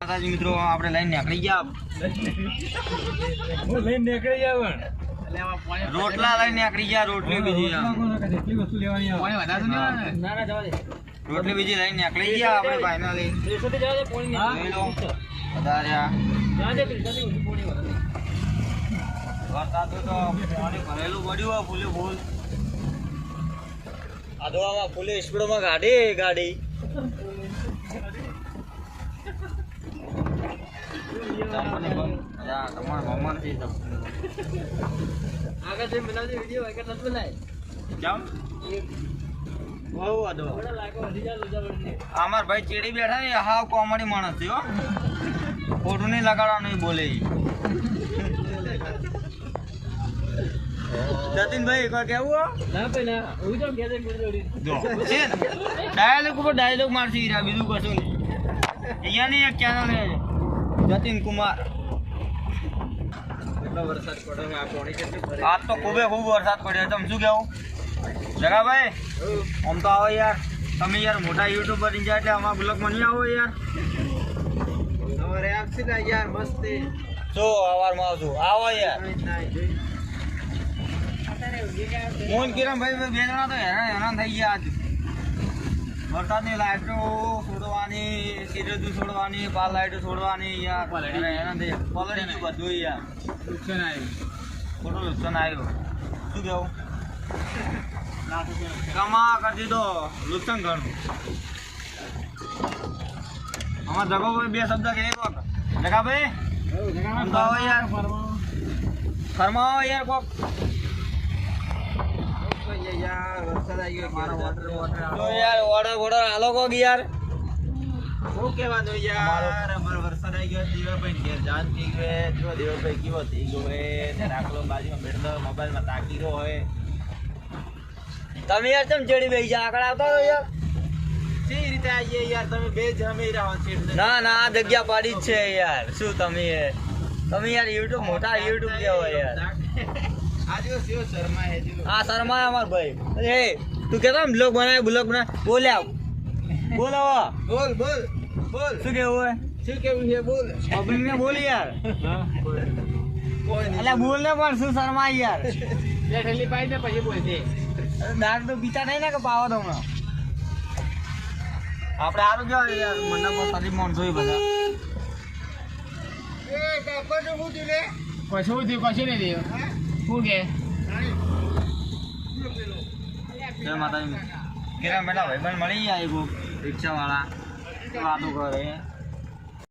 માતાજી મિત્રો આપણે લઈને નીકળી ગયા રોટલા લઈને નીકળી ગયા રોટલી બીજી રોટલી બીજી લઈને નીકળી ગયા આપણે ફાઇનલી વરસાદ તો પાણી ભરેલું પડ્યું ફૂલે ફૂલ આધોવામાં ફૂલે સ્પીડમાં ગાડી અમાર ભાઈ ચેડી બેઠા ને હાવ કોમેડી માણસ છે ખોટું નહીં લગાડવાનું બોલે જતીનભાઈ કોઈ કેવું ડાયલોગ ઉપર ડાયલોગ મારશે બીજું કશું નહીં અહીંયાની એક ચેનલ છે જતીન કુમાર આજ તો ખૂબ વરસાદ પડ્યો તમે શું કેવું જગાભાઈ આમ તો આવો યાર તમે યાર મોટા યુટ્યુબર જાય એટલે અમારા બ્લોગમાં નહીં આવો યાર યાર મસ્તી શું અવારમાં આવશું આવો યાર મોહન કિરણભાઈ બે જણા તો હેરાન થઈ ગયા આજ વરસાદની લાઈટો છોડવાની સિરેજો છોડવાની પાલ લાઈટો છોડવાની યાર હેરાન થઈ પલળી બધું યાર નુકસાન આવ્યું ખોટું નુકસાન આવ્યું શું કેવું કમા કરી દીધો નુકસાન ઘણું અમારા જગોભાઈ બે શબ્દ કે જગાભાઈ યાર ફરમાવો યાર કોક વરસાદ આવી ગયો યાર ઓર્ડર હાલો કોક યાર શું કહેવાનું યાર અમારો વરસાદ આવી ગયો દેવભાઈ ઘેર જાન થઈ ગયો જો દેવભાઈ કેવો થઈ ગયો ને રાખલો બાજુમાં બેઠો મોબાઈલમાં તાકી રહ્યો હોય તમે યાર ચમ ચડી બેસી જા આગળ આવતા રહો યાર કઈ રીતે આવીએ યાર તમે બે જમી રહો ના આ જગ્યા પાડી જ છે યાર શું તમે યાર યુટ્યુબ મોટા યુટ્યુબ કેવો યાર હા શર્મા અમાર ભાઈ એ તું કેતો બ્લોગ બનાય બોલ શું કેવું છે બોલ પબ્લિક ને બોલ યાર એટલે બોલ ને પણ શું શર્મા યાર બેઠેલી પાઈ ને પછી બોલશે દાગ તો પીતા નહીં ને કે પાવો તમને આપણે સારું કહેવાય યાર મંડપ સારી મોન જોઈ બધા કશું નહીં થયું શું કે જય માતાજી કેરા બેટા ભાઈબંધ મળી જાય રિક્ષા વાળા વાતો કરે